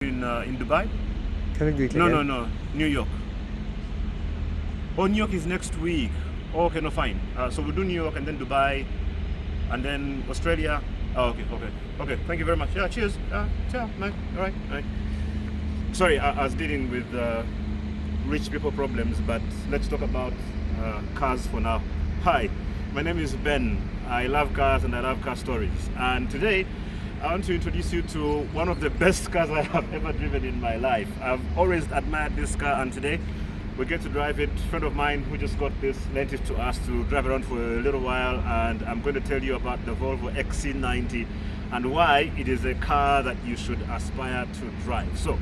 In Dubai? Can we do it No, again? no, no. New York. Oh, New York is next week. Oh, okay, no, fine. So we'll do New York and then Dubai and then Australia. Oh, okay. Thank you very much. Yeah, cheers. Ciao, man. All right. Sorry, I was dealing with rich people problems, but let's talk about cars for now. Hi, my name is Ben. I love cars and I love car stories. And today, I want to introduce you to one of the best cars I have ever driven in my life. I've always admired this car, and today we get to drive it. A friend of mine who just got this lent it to us to drive around for a little while, and I'm going to tell you about the Volvo XC90 and why it is a car that you should aspire to drive. So,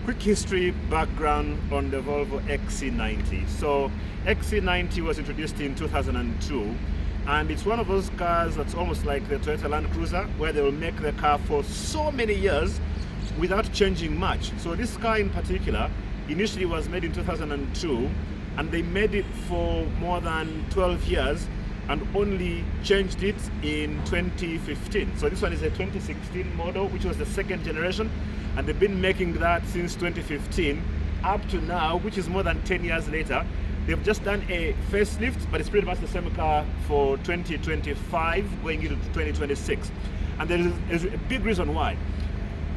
quick history background on the Volvo XC90. So, XC90 was introduced in 2002. And it's one of those cars that's almost like the Toyota Land Cruiser, where they will make the car for so many years without changing much. So this car in particular initially was made in 2002, and they made it for more than 12 years and only changed it in 2015. So this one is a 2016 model, which was the second generation, and they've been making that since 2015 up to now, which is more than 10 years later. They've just done a facelift, but it's pretty much the same car for 2025 going into 2026. And there is a big reason why.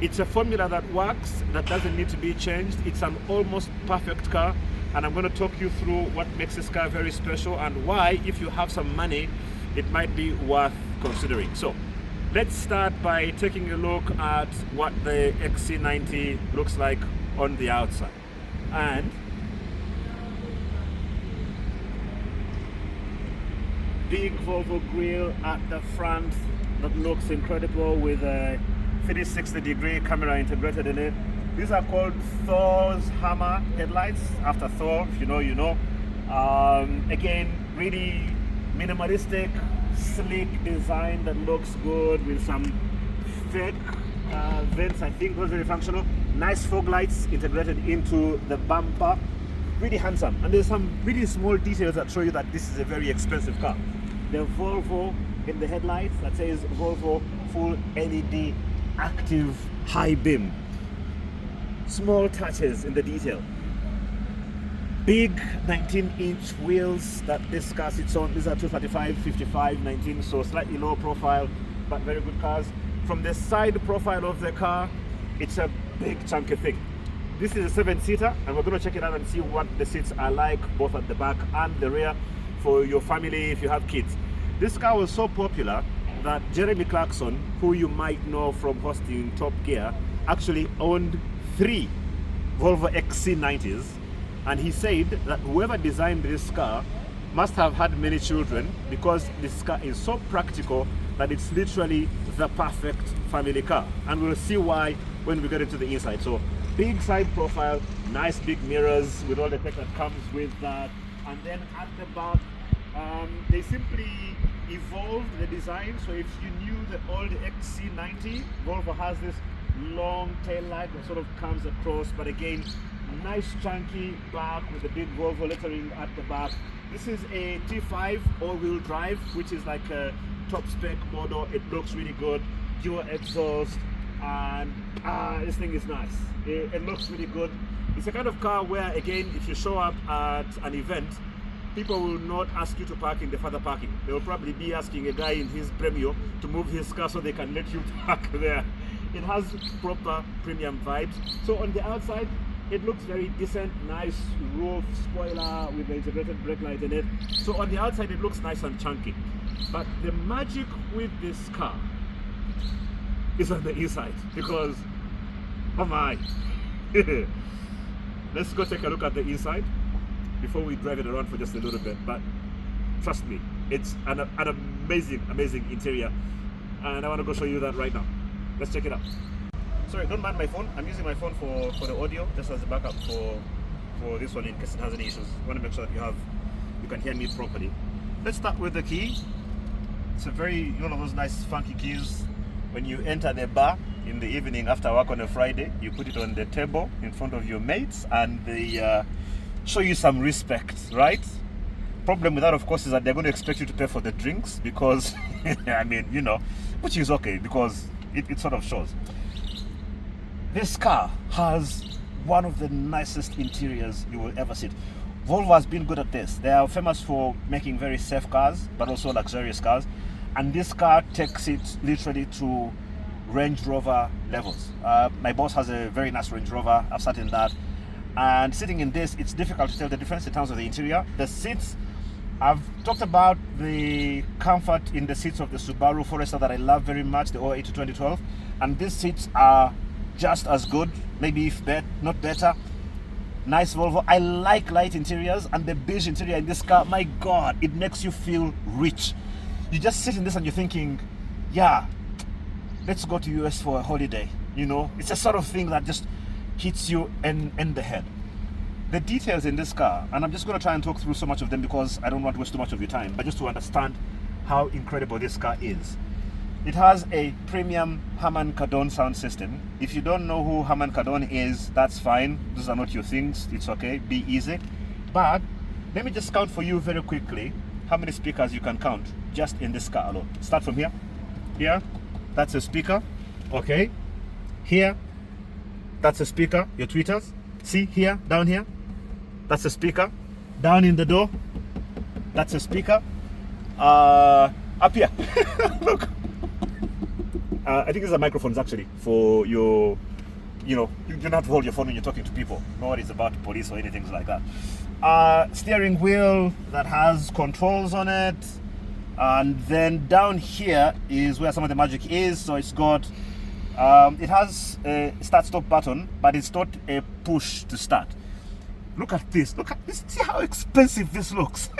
It's a formula that works, that doesn't need to be changed. It's an almost perfect car, and I'm going to talk you through what makes this car very special and why, if you have some money, it might be worth considering. So let's start by taking a look at what the XC90 looks like on the outside. And big Volvo grille at the front that looks incredible with a 360-degree camera integrated in it. These are called Thor's Hammer headlights, after Thor. If you know, you know. Again, really minimalistic, sleek design that looks good with some fake vents. I think those are very functional. Nice fog lights integrated into the bumper. Really handsome, and there's some really small details that show you that this is a very expensive car. The Volvo in the headlights that says Volvo full LED active high beam. Small touches in the detail. Big 19-inch wheels that this car sits on. These are 235, 55, 19, so slightly low profile, but very good cars. From the side profile of the car, it's a big chunky thing. This is a 7-seater, and we're going to check it out and see what the seats are like, both at the back and the rear, for your family if you have kids. This car was so popular that Jeremy Clarkson, who you might know from hosting Top Gear, actually owned 3 Volvo XC90s, and he said that whoever designed this car must have had many children, because this car is so practical that it's literally the perfect family car. And we'll see why when we get into the inside. So big side profile, nice big mirrors with all the tech that comes with that. And then at the back, they simply evolved the design. So if you knew the old XC90, Volvo has this long tail light that sort of comes across, but again, nice chunky back with the big Volvo lettering at the back. This is a T5 all-wheel drive, which is like a top spec model. It looks really good, dual exhaust, and this thing is nice. It looks really good. It's a kind of car where, again, if you show up at an event, people will not ask you to park in the further parking. They will probably be asking a guy in his Premio to move his car so they can let you park there. It has proper premium vibes. So on the outside, it looks very decent, nice roof, spoiler with the integrated brake light in it. So on the outside, it looks nice and chunky. But the magic with this car is on the inside, because, oh my. Let's go take a look at the inside before we drive it around for just a little bit. But trust me, it's an amazing interior, and I want to go show you that right now. Let's check it out. Sorry, don't mind my phone. I'm using my phone for the audio, just as a backup for this one in case it has any issues. I want to make sure that you can hear me properly. Let's start with the key. It's a one of those nice funky keys. When you enter the bar in the evening after work on a Friday, you put it on the table in front of your mates, and they show you some respect, right? Problem with that, of course, is that they're going to expect you to pay for the drinks, because I mean, you know, which is okay, because it sort of shows. This car has one of the nicest interiors you will ever see. Volvo has been good at this. They are famous for making very safe cars, but also luxurious cars. And this car takes it literally to Range Rover levels. My boss has a very nice Range Rover. I've sat in that. And sitting in this, it's difficult to tell the difference in terms of the interior. The seats, I've talked about the comfort in the seats of the Subaru Forester that I love very much, the 08 to 2012. And these seats are just as good, maybe if not better. Nice Volvo. I like light interiors, and the beige interior in this car, my God, it makes you feel rich. You just sit in this and you're thinking, yeah, let's go to US for a holiday. You know, it's a sort of thing that just hits you in the head. The details in this car, and I'm just going to try and talk through so much of them because I don't want to waste too much of your time, but just to understand how incredible this car is. It has a premium Harman Kardon sound system. If you don't know who Harman Kardon is, that's fine. Those are not your things. It's okay. Be easy. But let me just count for you very quickly how many speakers you can count just in this car alone. Start from here. Here, that's a speaker. Okay. Here, that's a speaker. Your tweeters. See here, down here, that's a speaker. Down in the door, that's a speaker. Up here, look. I think these are microphones actually for your, you know, you don't have to hold your phone when you're talking to people. No worries about police or anything like that. Steering wheel that has controls on it. And then down here is where some of the magic is. So it's got, it has a start-stop button, but it's not a push to start. Look at this. Look at this. See how expensive this looks.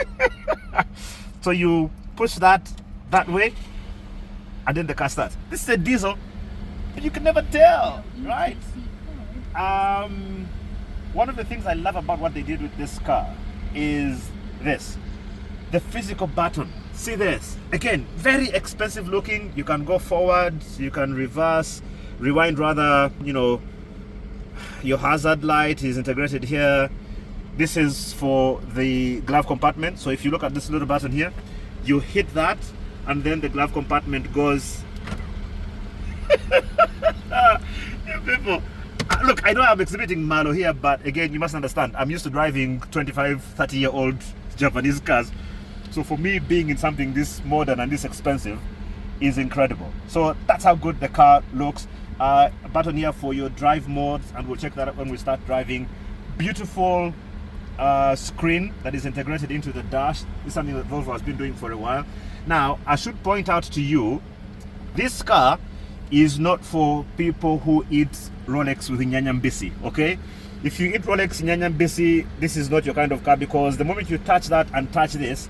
So you push that way, and then the car starts. This is a diesel, but you can never tell, right? One of the things I love about what they did with this car is this, the physical button. See this, again, very expensive looking. You can go forward, you can reverse, rewind rather, you know, your hazard light is integrated here. This is for the glove compartment. So if you look at this little button here, you hit that, and then the glove compartment goes. People, look, I know I'm exhibiting Malo here, but again, you must understand, I'm used to driving 25, 30-year-old Japanese cars. So for me, being in something this modern and this expensive is incredible. So that's how good the car looks. A button here for your drive modes, and we'll check that out when we start driving. Beautiful screen that is integrated into the dash. This is something that Volvo has been doing for a while. Now, I should point out to you, this car is not for people who eat Rolex with Nyanyambisi, okay? If you eat Rolex Nyanyambisi, this is not your kind of car, because the moment you touch that and touch this,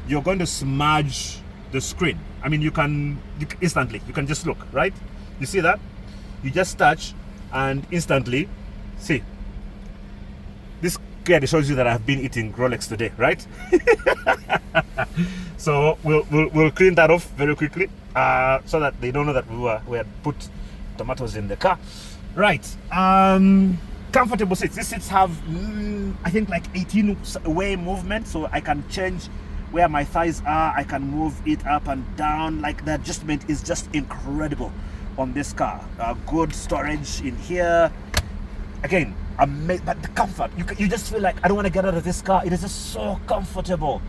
you're going to smudge the screen. I mean, you can instantly, you can just look, right? You see that? You just touch and instantly, see, this clearly shows you that I've been eating Rolex today, right? So we'll clean that off very quickly, so that they don't know that we had put tomatoes in the car. Right. Comfortable seats. These seats have, I think, like 18-way movement, so I can change where my thighs are. I can move it up and down. Like, the adjustment is just incredible on this car. Good storage in here. Again, but the comfort, you just feel like, I don't want to get out of this car. It is just so comfortable.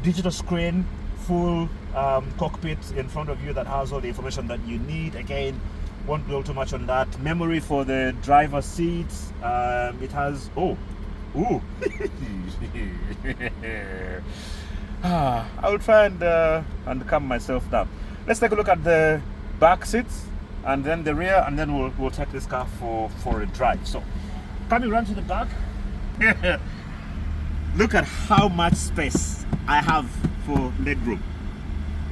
Digital screen, full cockpit in front of you that has all the information that you need. Again, won't dwell too much on that. Memory for the driver's seat. It has, I will try and calm myself down. Let's take a look at the back seats, and then the rear, and then we'll take this car for a drive. So, coming around to the back, look at how much space I have for legroom.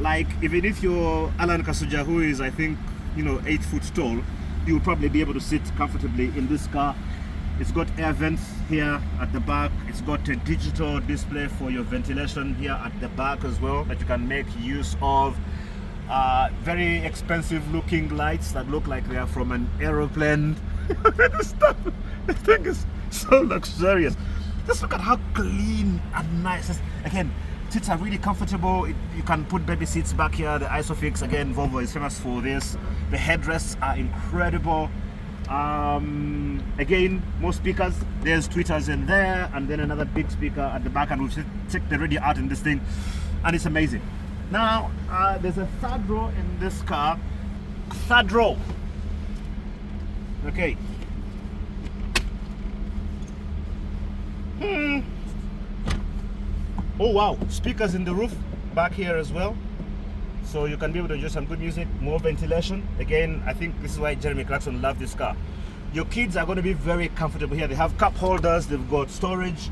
Like, even if you're Alan Kasuja, who is, I think, 8 foot tall, you'll probably be able to sit comfortably in this car. It's got air vents here at the back. It's got a digital display for your ventilation here at the back as well, that you can make use of. Very expensive looking lights that look like they are from an aeroplane. This thing is so luxurious. Just look at how clean and nice. Again, seats are really comfortable. You can put baby seats back here. The Isofix, again, Volvo is famous for this. The headrests are incredible. Again, more speakers. There's tweeters in there, and then another big speaker at the back, and we'll check the radio out in this thing, and it's amazing. Now, there's a third row in this car. Third row. Okay. Oh wow, speakers in the roof back here as well, so you can be able to enjoy some good music, more ventilation. Again, I think this is why Jeremy Clarkson loved this car. Your kids are going to be very comfortable here. They have cup holders, they've got storage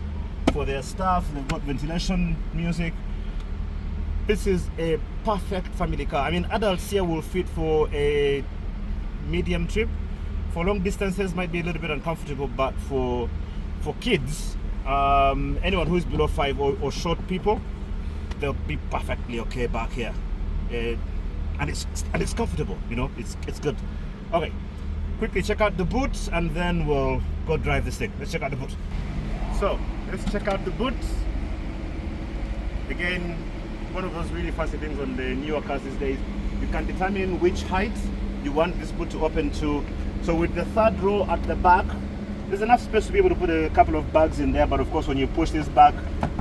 for their stuff, they've got ventilation, music. This is a perfect family car. I mean, adults here will fit for a medium trip. For long distances might be a little bit uncomfortable, but for kids, anyone who's below 5 or short people, they'll be perfectly okay back here, and it's comfortable. You know, it's good. Okay, quickly check out the boot, and then we'll go drive this thing. Let's check out the boot. So let's check out the boot. Again, one of those really fancy things on the newer cars these days. You can determine which height you want this boot to open to. So with the third row at the back, there's enough space to be able to put a couple of bags in there, but of course when you push this back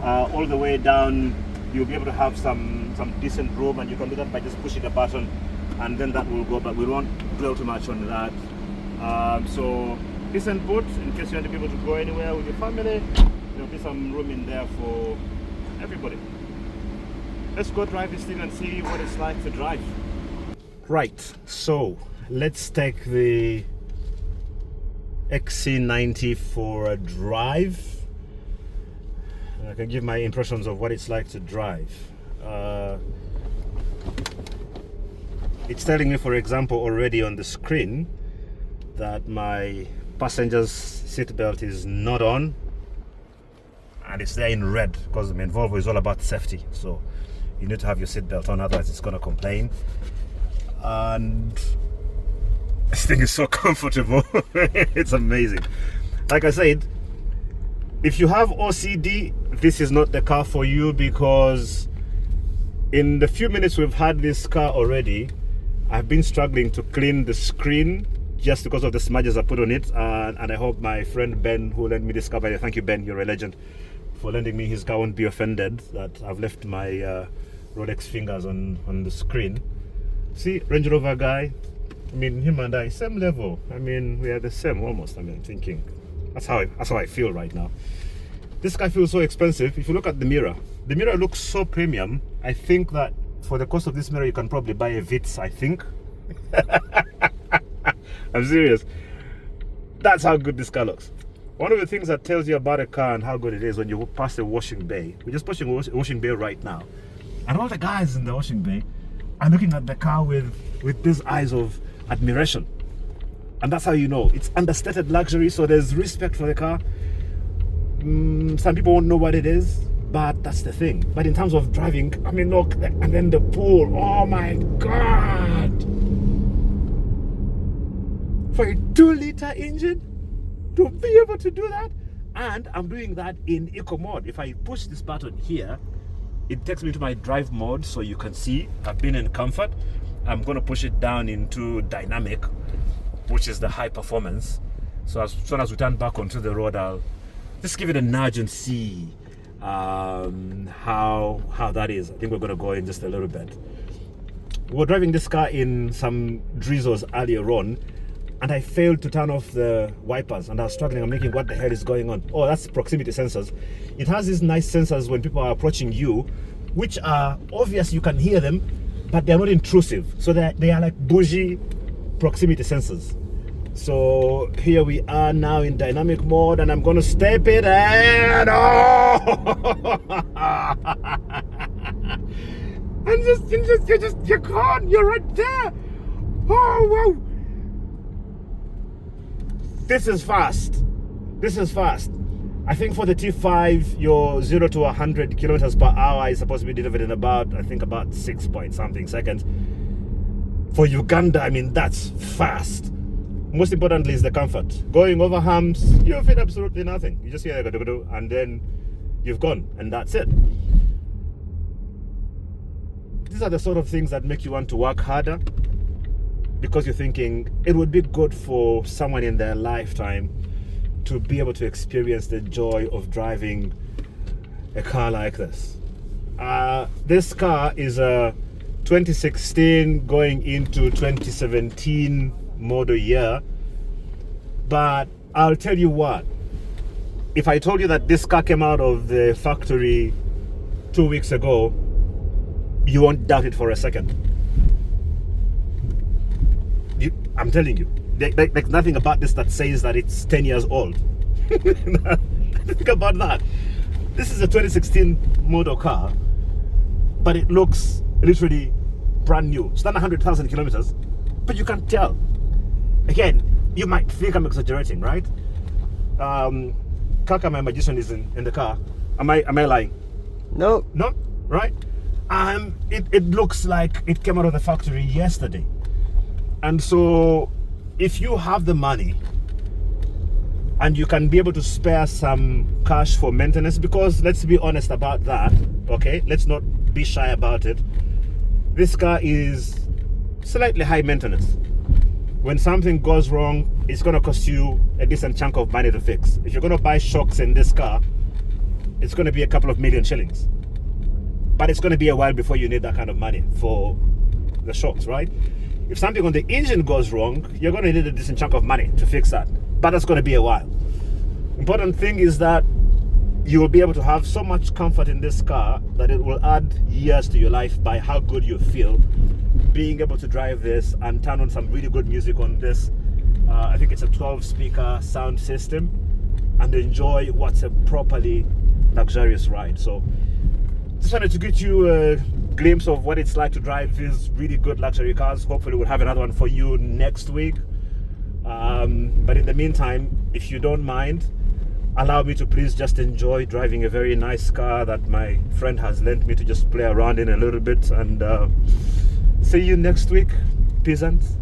all the way down, you'll be able to have some decent room, and you can do that by just pushing a button, and then that will go, but we won't dwell too much on that. So decent boot in case you want to be able to go anywhere with your family. There'll be some room in there for everybody. Let's go drive this thing and see what it's like to drive. Right, so let's take the XC90 for a drive. I can give my impressions of what it's like to drive. It's telling me, for example, already on the screen that my passenger's seatbelt is not on, and it's there in red, because I mean Volvo is all about safety, so you need to have your seatbelt on, otherwise it's going to complain. And this thing is so comfortable. It's amazing. Like I said, if you have OCD, this is not the car for you, because in the few minutes we've had this car already, I've been struggling to clean the screen just because of the smudges I put on it, and I hope my friend Ben, who lent me this car, by the way, thank you Ben, you're a legend for lending me his car, won't be offended that I've left my Rolex fingers on the screen. See, Range Rover guy, I mean, him and I, same level. I mean, we are the same almost. I mean, I'm thinking, that's how I feel right now. This car feels so expensive. If you look at the mirror looks so premium. I think that for the cost of this mirror, you can probably buy a Vitz, I think. I'm serious. That's how good this car looks. One of the things that tells you about a car and how good it is when you pass the washing bay. We're just passing the washing bay right now, and all the guys in the washing bay are looking at the car with these eyes of admiration. And that's how you know it's understated luxury, so there's respect for the car. Some people won't know what it is, but that's the thing. But in terms of driving, I mean, look, and then the pool, oh my god! For a 2-liter engine to be able to do that, and I'm doing that in eco mode. If I push this button here, it takes me to my drive mode, so you can see I've been in comfort. I'm going to push it down into dynamic, which is the high performance. So as soon as we turn back onto the road, I'll just give it a nudge and see how that is. I think we're going to go in just a little bit. We were driving this car in some drizzles earlier on, and I failed to turn off the wipers, and I was struggling. I'm thinking, what the hell is going on? Oh, that's proximity sensors. It has these nice sensors when people are approaching you, which are obvious, you can hear them, but they're not intrusive. So they are like bougie proximity sensors. So here we are now in dynamic mode, and I'm going to step it and and you're gone. You're right there. Oh wow. This is fast. This is fast. I think for the T5, your 0 to 100 kilometers per hour is supposed to be delivered in about 6 point something seconds. For Uganda, I mean, that's fast. Most importantly is the comfort. Going over humps, you feel absolutely nothing. You just hear and then you've gone, and that's it. These are the sort of things that make you want to work harder. because you're thinking it would be good for someone in their lifetime to be able to experience the joy of driving a car like this. This car is a 2016 going into 2017 model year, but I'll tell you what, if I told you that this car came out of the factory 2 weeks ago, you won't doubt it for a second. I'm telling you, there's nothing about this that says that it's 10 years old. Think about that. This is a 2016 model car, but it looks literally brand new. It's done 100,000 kilometers, but you can't tell. Again, you might think I'm exaggerating, right? Kaka, my magician, is in the car. Am I lying? No. No? Right? It looks like it came out of the factory yesterday. And so if you have the money and you can be able to spare some cash for maintenance, because let's be honest about that, okay? Let's not be shy about it. This car is slightly high maintenance. When something goes wrong, it's going to cost you a decent chunk of money to fix. If you're going to buy shocks in this car, it's going to be a couple of million shillings. But it's going to be a while before you need that kind of money for the shocks, right? If something on the engine goes wrong, you're going to need a decent chunk of money to fix that. But that's going to be a while. Important thing is that you will be able to have so much comfort in this car that it will add years to your life by how good you feel being able to drive this and turn on some really good music on this. I think it's a 12 speaker sound system, and enjoy what's a properly luxurious ride. So just wanted to get you a glimpse of what it's like to drive these really good luxury cars. Hopefully we'll have another one for you next week. But in the meantime, if you don't mind, allow me to please just enjoy driving a very nice car that my friend has lent me to just play around in a little bit. And see you next week, peasants.